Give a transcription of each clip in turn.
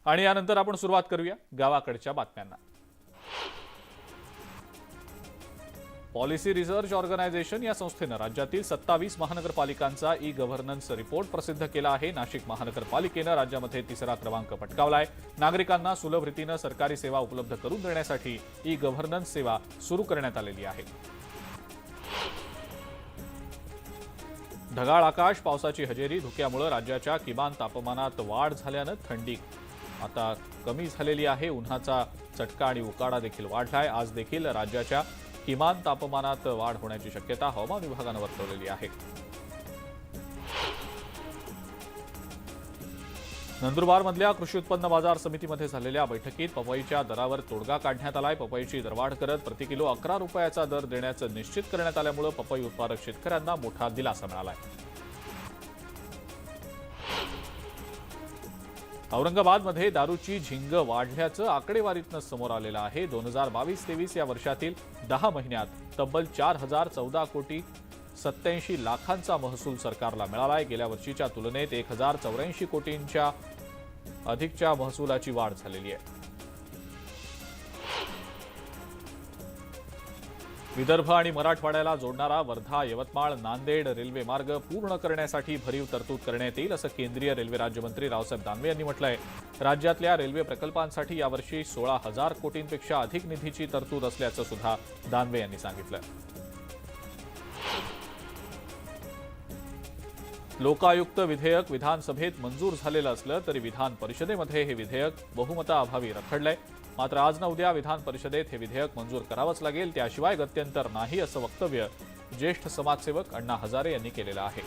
आणि यानंतर आपण सुरुवात करूया गावाकडच्या बातम्यांना। पॉलिसी रिसर्च ऑर्गनायझेशन या संस्थेनं राज्यातील 27 महानगरपालिकांचा ई गव्हर्नन्स रिपोर्ट प्रसिद्ध केला आहे। नाशिक महानगरपालिकेनं राज्यामध्ये 3रा क्रमांक पटकावलाय। नागरिकांना सुलभ रीतीनं सरकारी सेवा उपलब्ध करून देण्यासाठी ई गव्हर्नन्स सेवा सुरू करण्यात आलेली आहे। ढगाळ आकाश, पावसाची हजेरी, धुक्यामुळे राज्याच्या किमान तापमानात वाढ झाल्यानं थंडी आता कमी झालेली आहे। उन्हाचा चटका आणि उकाडा देखील वाढलाय। आज देखील राज्याच्या किमान तापमानात वाढ होण्याची शक्यता हवामान विभागानं वर्तवलेली आहे। नंदुरबारमधल्या कृषी उत्पन्न बाजार समितीमध्ये झालेल्या बैठकीत पपईच्या दरावर तोडगा काढण्यात आलाय। पपईची दरवाढ करत प्रति किलो 11 रुपयाचा दर देण्याचं निश्चित करण्यात आल्यामुळे पपई उत्पादक शेतकऱ्यांना मोठा दिलासा मिळालाय। औरंगाबादमध्ये दारूची झिंग वाढल्याचं आकडेवारीतनं समोर आलेलं आहे। 2022-23 या वर्षातील 10 महिन्यात तब्बल 4014 कोटी 87 लाखांचा महसूल सरकारला मिळालाय। गेल्या वर्षीच्या तुलनेत 1084 कोटींच्या अधिकच्या महसुलाची वाढ झालेली आहे। विदर्भ आणि मराठवाड्याला जोडणारा वर्धा यवतमाळ नांदेड रेल्वे मार्ग पूर्ण करण्यासाठी भरीव तरतूद करण्यात येईल असं केंद्रीय रेल्वे राज्यमंत्री रावसाहेब दानवे यांनी म्हटलंय। राज्यातल्या रेल्वे प्रकल्पांसाठी यावर्षी 16,000 कोटींपेक्षा अधिक निधीची तरतूद असल्याचं सुद्धा दानवे यांनी सांगितलं। लोकायुक्त विधेयक विधानसभेत मंजूर झालेलं असलं तरी विधान परिषदेमध्ये हे विधेयक बहुमताअभावी रखडलंय। मात्र आज न उद्या विधान परिषदेत हे विधेयक मंजूर करावंच लागेल, त्याशिवाय गत्यंतर नाही असं वक्तव्य ज्येष्ठ समाजसेवक अण्णा हजारे यांनी केलेलं आहे।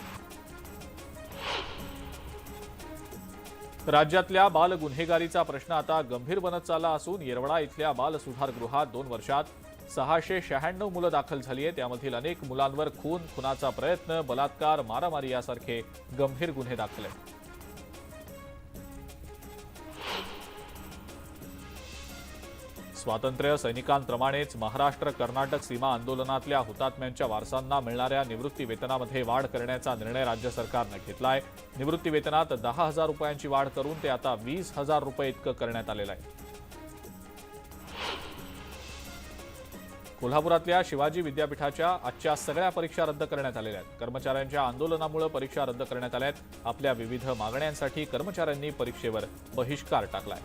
राज्यातल्या बाल गुन्हेगारीचा प्रश्न आता गंभीर बनत चालला असून येरवडा इथल्या बाल सुधारगृहात 2 वर्षात 696 मुलं दाखल झाली आहेत। त्यामधील अनेक मुलांवर खून, खुनाचा प्रयत्न, बलात्कार, मारामारी यासारखे गंभीर गुन्हे दाखल आहेत। स्वातंत्र्य सैनिकांप्रमाणेच महाराष्ट्र कर्नाटक सीमा आंदोलनातल्या हुतात्म्यांच्या वारसांना मिळणाऱ्या निवृत्ती वेतनामध्ये वाढ करण्याचा निर्णय राज्य सरकारनं घेतलाय। निवृत्ती वेतनात 10,000 रुपयांची वाढ करून ते आता 20,000 रुपये इतकं करण्यात आलेलं आहे। कोल्हापुरातल्या शिवाजी विद्यापीठाच्या आजच्या सगळ्या परीक्षा रद्द करण्यात आलेल्या आहेत। कर्मचाऱ्यांच्या आंदोलनामुळे परीक्षा रद्द करण्यात आल्या आहेत। आपल्या विविध मागण्यांसाठी कर्मचाऱ्यांनी परीक्षेवर बहिष्कार टाकलाय।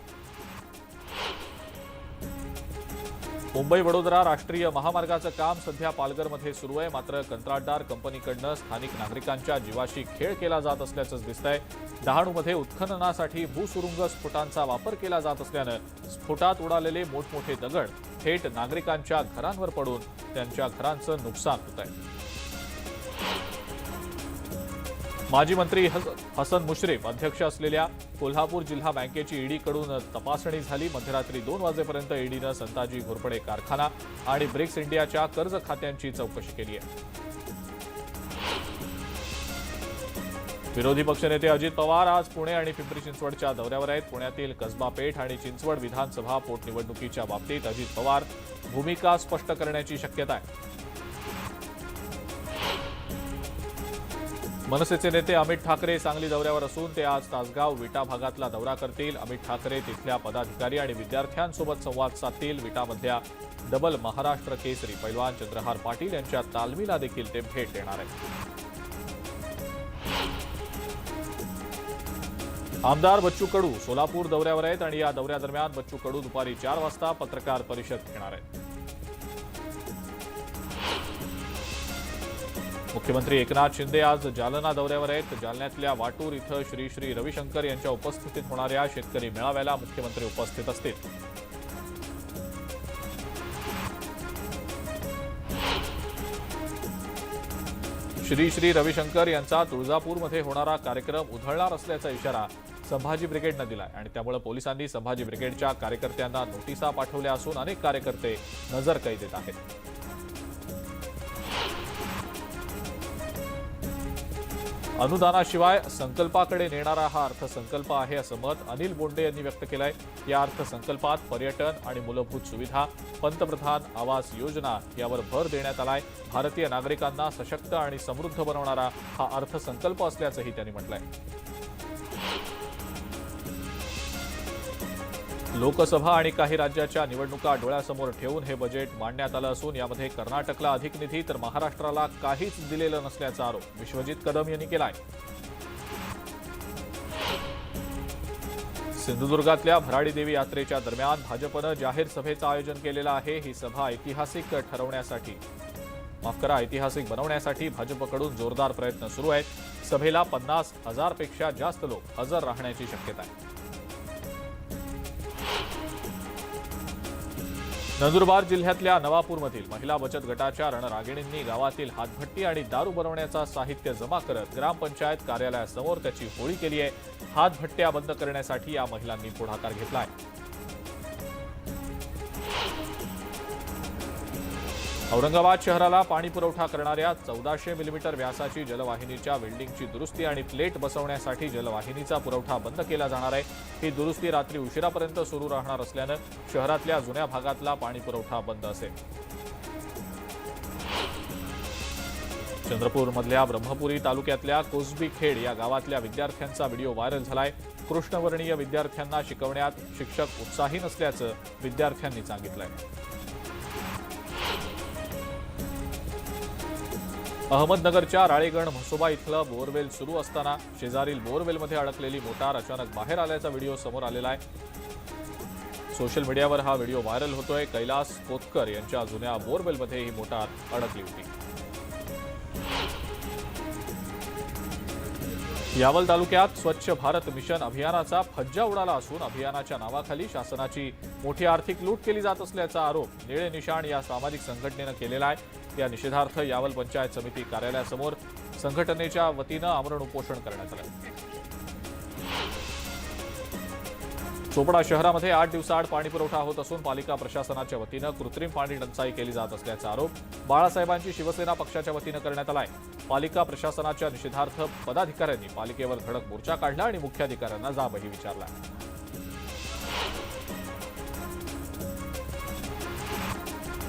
मुंबई वडोदरा राष्ट्रीय महामार्गाचं काम सध्या पालघरमध्ये सुरू आहे। मात्र कंत्राटदार कंपनीकडनं स्थानिक नागरिकांच्या जीवाशी खेळ केला जात असल्याचं दिसतंय। डहाणूमध्ये उत्खननासाठी भूसुरुंग स्फोटांचा वापर केला जात असल्यानं स्फोटात उडालेले मोठमोठे दगड थेट नागरिकांच्या घरांवर पडून त्यांच्या घरांचं नुकसान होत आहे। माजी मंत्री हसन मुश्रीफ अध्यक्ष असलेल्या कोल्हापूर जिल्हा बँकेची ईडीकडून तपासणी झाली। मध्यरात्री 2 वाजेपर्यंत ईडीनं संताजी घोरपडे कारखाना आणि ब्रिक्स इंडियाच्या कर्ज खात्यांची चौकशी केली आहे। विरोधी पक्षनेते अजित पवार आज पुणे आणि पिंपरी चिंचवडच्या दौऱ्यावर आहेत। पुण्यातील कसबा पेठ आणि चिंचवड विधानसभा पोटनिवडणुकीच्या बाबतीत अजित पवार भूमिका स्पष्ट करण्याची शक्यता आहे। मनसेचे नेते अमित ठाकरे सांगली दौऱ्यावर असून ते आज तासगाव विटा भागातला दौरा करतील। अमित ठाकरे तिथल्या पदाधिकारी आणि विद्यार्थ्यांसोबत संवाद साधतील। विटामधल्या डबल महाराष्ट्र केसरी पैलवान चंद्रहार पाटील यांच्या तालमीला देखील ते भेट देणार आहेत। आमदार बच्चू कडू सोलापूर दौऱ्यावर आहेत आणि या दौऱ्यादरम्यान बच्चू कडू दुपारी 4 वाजता पत्रकार परिषद घेणार आहेत। मुख्यमंत्री एकनाथ शिंदे आज जालना दौऱ्यावर आहेत। जालन्यातल्या वाटूर इथं श्री श्री रविशंकर यांच्या उपस्थितीत होणाऱ्या शेतकरी मेळाव्याला मुख्यमंत्री उपस्थित असतील। श्री श्री रविशंकर यांचा तुळजापूरमध्ये होणारा कार्यक्रम उधळणार असल्याचा इशारा संभाजी ब्रिगेडनं दिलाय आणि त्यामुळे पोलिसांनी संभाजी ब्रिगेडच्या कार्यकर्त्यांना नोटिसा पाठवल्या असून अनेक कार्यकर्ते नजरकैदेत आहेत। अनुदानाशिवाय संकल्पाकडे नेणारा हा अर्थसंकल्प आहे असं मत अनिल बोंडे यांनी व्यक्त केलंय। या अर्थसंकल्पात पर्यटन आणि मूलभूत सुविधा, पंतप्रधान आवास योजना यावर भर देण्यात आलाय। भारतीय नागरिकांना सशक्त आणि समृद्ध बनवणारा हा अर्थसंकल्प असल्याचंही त्यांनी म्हटलंय। लोकसभा आणि काही राज्याच्या निवडणुका डोळ्यासमोर ठेवून हे बजेट मांडण्यात आलं असून यामध्ये कर्नाटकला अधिक निधी तर महाराष्ट्राला काहीच दिलेलं नसल्याचा आरोप विश्वजित कदम यांनी केलाय। सिंधुदुर्गातल्या भराडी देवी यात्रेच्या दरम्यान भाजपनं जाहीर सभेचं आयोजन केलेलं आहे। ही सभा ऐतिहासिक बनवण्यासाठी भाजपकडून जोरदार प्रयत्न सुरू आहेत। सभेला 50,000 पेक्षा जास्त लोक हजर राहण्याची शक्यता आहे। नंदुरबार जिल्ह्यातल्या नवापूरमधील महिला बचत गटाच्या रणरागिणींनी गावातील हातभट्टी आणि दारू बनवण्याचा साहित्य जमा करत ग्रामपंचायत कार्यालयासमोर त्याची होळी केली आहे। हातभट्ट्या बंद करण्यासाठी या महिलांनी पुढाकार घेतलाय। औरंगाबाद शहराला पाणी पुरवठा करणाऱ्या 1400 मिलीमीटर व्यासाची जलवाहिनीच्या वेल्डिंगची दुरुस्ती आणि प्लेट बसवण्यासाठी जलवाहिनीचा पुरवठा बंद केला जाणार आहे। ही दुरुस्ती रात्री उशिरापर्यंत सुरू राहणार असल्यानं शहरातल्या जुन्या भागातला पाणी पुरवठा बंद असेल। चंद्रपूरमधल्या ब्रह्मपुरी तालुक्यातल्या कोसबीखेड या गावातल्या विद्यार्थ्यांचा व्हिडिओ व्हायरल झालाय। कृष्णवर्णीय विद्यार्थ्यांना शिकवण्यात शिक्षक उत्साही नसल्याचं विद्यार्थ्यांनी सांगितलंय। अहमदनगरच्या राळेगण म्हसोबा इथलं बोरवेल सुरू असताना शेजारील बोरवेलमध्ये अडकलेली मोटार अचानक बाहेर आल्याचा व्हिडिओ समोर आलेला आहे। सोशल मीडियावर हा व्हिडिओ व्हायरल होतोय। कैलास कोतकर यांच्या जुन्या बोरवेलमध्ये ही मोटार अडकली होती। यावल तालुक्यात स्वच्छ भारत मिशन अभियानाचा फज्जा उडाला असून अभियानाच्या नावाखाली शासनाची मोठी आर्थिक लूट केली जात असल्याचा आरोप निळे निशाण या सामाजिक संघटनेनं केलेला आहे। या निषेधार्थ यावल पंचायत समिती कार्यालयासमोर संघटनेच्या वतीनं आमरण उपोषण करण्यात आलं। चोपडा शहरामध्ये 8 दिवसाआड पाणी पुरवठा होत असून पालिका प्रशासनाच्या वतीनं कृत्रिम पाणी टंचाई केली जात असल्याचा आरोप बाळासाहेबांची शिवसेना पक्षाच्या वतीनं करण्यात आलाय। पालिका प्रशासनाच्या निषेधार्थ पदाधिकाऱ्यांनी पालिकेवर धडक मोर्चा काढला आणि मुख्याधिकाऱ्यांना जाबही विचारला।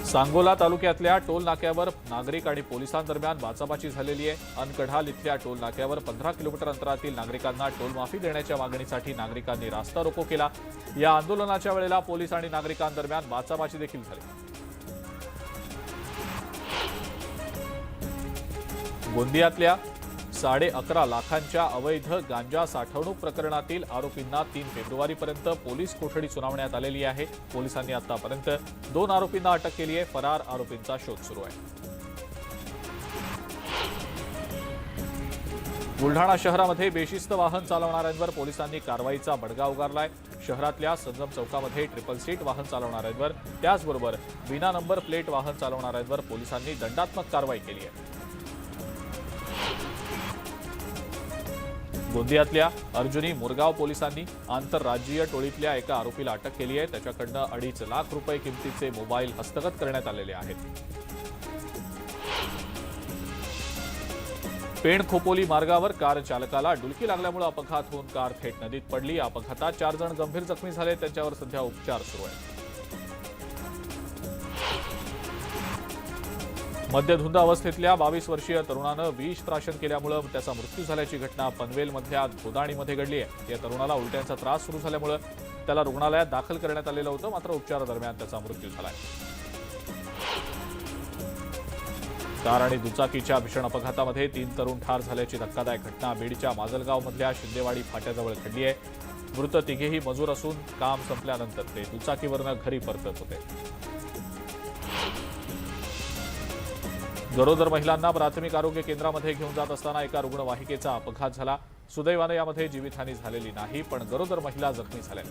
सांगोला तालुक्यातल्या टोल नाक्यावर नागरिक आणि पोलिसांदरम्यान बाचाबाची झालेली आहे। अनकढाल इथल्या टोल नाक्यावर 15 किलोमीटर अंतरातील नागरिकांना टोल माफी देण्याच्या मागणीसाठी नागरिकांनी रास्ता रोको केला। या आंदोलनाच्या वेळेला पोलीस आणि नागरिकांदरम्यान बाचाबाची देखील झाली। गोंदियातल्या 11.5 लाखांच्या अवैध गांजा साठवणूक प्रकरणातील आरोपींना 3 फेब्रुवारीपर्यंत पोलीस कोठडी सुनावण्यात आलेली आहे। पोलिसांनी आतापर्यंत 2 आरोपींना अटक केली आहे। फरार आरोपींचा शोध सुरू आहे। बुलढाणा शहरामध्ये बेशिस्त वाहन चालवणाऱ्यांवर पोलिसांनी कारवाईचा बडगा उगारलाय। शहरातल्या संगम चौकामध्ये ट्रिपल सीट वाहन चालवणाऱ्यांवर त्याचबरोबर विना नंबर प्लेट वाहन चालवणाऱ्यांवर पोलिसांनी दंडात्मक कारवाई केली आहे। गोंदियातल्या अर्जुनी मुरगाव पोलिसांनी आंतरराज्यीय टोळीतल्या एका आरोपीला अटक केली आहे। त्याच्याकडनं 2.5 लाख रुपये किमतीचे मोबाईल हस्तगत करण्यात आलेले आहेत। पेण खोपोली मार्गावर कार चालकाला डुलकी लागल्यामुळे अपघात होऊन कार थेट नदीत पडली। या अपघातात 4 जण गंभीर जखमी झाले। त्यांच्यावर सध्या उपचार सुरू आहेत। मद्यधुंद अवस्थेतल्या 22 वर्षीय तरुणानं विष प्राशन केल्यामुळे त्याचा मृत्यू झाल्याची घटना पनवेलमधल्या धोदाणीमध्ये घडली आहे। या तरुणाला उलट्यांचा त्रास सुरू झाल्यामुळे त्याला रुग्णालयात दाखल करण्यात आलेलं होतं, मात्र उपचारादरम्यान त्याचा मृत्यू झालाय। कार आणि दुचाकीच्या भीषण अपघातामध्ये 3 तरुण ठार झाल्याची धक्कादायक घटना बीडच्या माजलगावमधल्या शिंदेवाडी फाट्याजवळ घडली आहे। मृत तिघेही मजूर असून काम संपल्यानंतर ते दुचाकीवरनं घरी परतत होते। गरोदर महिलांना प्राथमिक आरोग्य केंद्रामध्ये घेऊन जात असताना एका रुग्णवाहिकेचा अपघात झाला। सुदैवाने यामध्ये जीवितहानी झालेली नाही, पण गरोदर महिला जखमी झाल्या।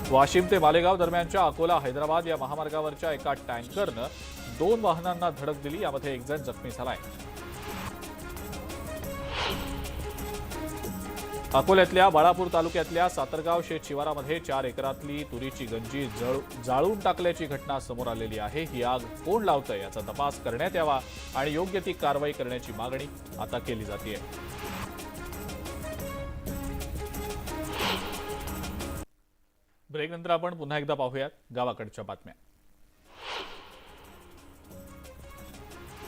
वाशिम ते मालेगाव दरम्यानच्या अकोला हैदराबाद या महामार्गावरच्या एका टँकरनं 2 वाहनांना धडक दिली। यामध्ये 1 जण जखमी झालाय। अकोल्यातल्या बाळापूर तालुक्यातल्या सातरगाव शेत शिवारामध्ये 4 एकरातली तुरीची गंजी जाळून टाकल्याची घटना समोर आलेली आहे। ही आग कोण लावतंय याचा तपास करण्यात यावा आणि योग्य ती कारवाई करण्याची मागणी आता केली जाते। ब्रेकनंतर आपण पुन्हा एकदा पाहूयात गावाकडच्या बातम्या।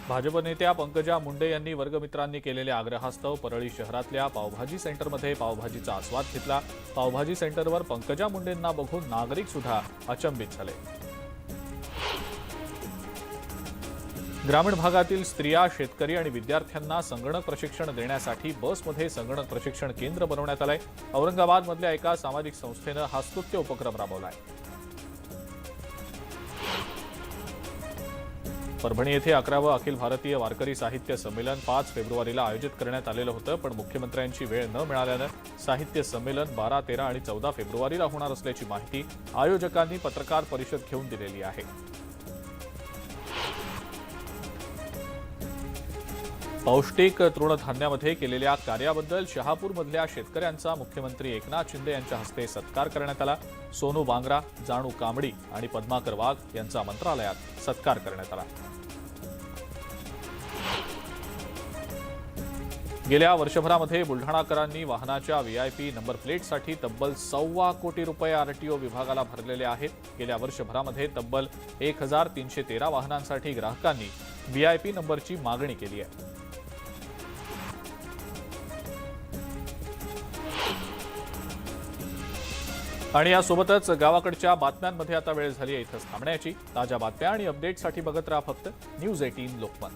भाजप नेत्या पंकजा मुंडे यांनी वर्गमित्रांनी केलेल्या आग्रहास्तव परळी शहरातल्या पावभाजी सेंटरमध्ये पावभाजीचा आस्वाद घेतला। पावभाजी सेंटरवर पंकजा मुंडेंना बघून नागरिक सुद्धा अचंबित झाले। ग्रामीण भागातील स्त्रिया, शेतकरी आणि विद्यार्थ्यांना संगणक प्रशिक्षण देण्यासाठी बसमध्ये संगणक प्रशिक्षण केंद्र बनवण्यात आलंय। औरंगाबादमधल्या एका सामाजिक संस्थेनं हा स्तुत्य उपक्रम राबवलाय। परभणी येथे 11वं अखिल भारतीय वारकरी साहित्य संमेलन 5 फेब्रुवारीला आयोजित करण्यात आलेलं होतं, पण मुख्यमंत्र्यांची वेळ न मिळाल्यानं साहित्य संमेलन 12, 13 आणि 14 फेब्रुवारीला होणार असल्याची माहिती आयोजकांनी पत्रकार परिषद घेऊन दिलेली आहे। पौष्टिक तृणधान्यामध्ये केलेल्या कार्याबद्दल शहापूरमधल्या शेतकऱ्यांचा मुख्यमंत्री एकनाथ शिंदे यांच्या हस्ते सत्कार करण्यात आला। सोनू बांगरा, जाणू कांबडी आणि पद्माकर वाघ यांचा मंत्रालयात सत्कार करण्यात आला। गेल्या वर्षभरामध्ये बुलढाणाकरांनी वाहनाच्या व्हीआयपी नंबर प्लेटसाठी तब्बल 1.25 कोटी रुपये आरटीओ विभागाला भरलेले आहेत। गेल्या वर्षभरामध्ये तब्बल 1313 वाहनांसाठी ग्राहकांनी व्हीआयपी नंबरची मागणी केली आहे। आणि यासोबतच गावाकडच्या बातम्यांमध्ये आता वेळ झाली आहे इथंच थांबण्याची। ताज्या बातम्या आणि अपडेटसाठी बघत राहा फक्त न्यूज 18 लोकमत।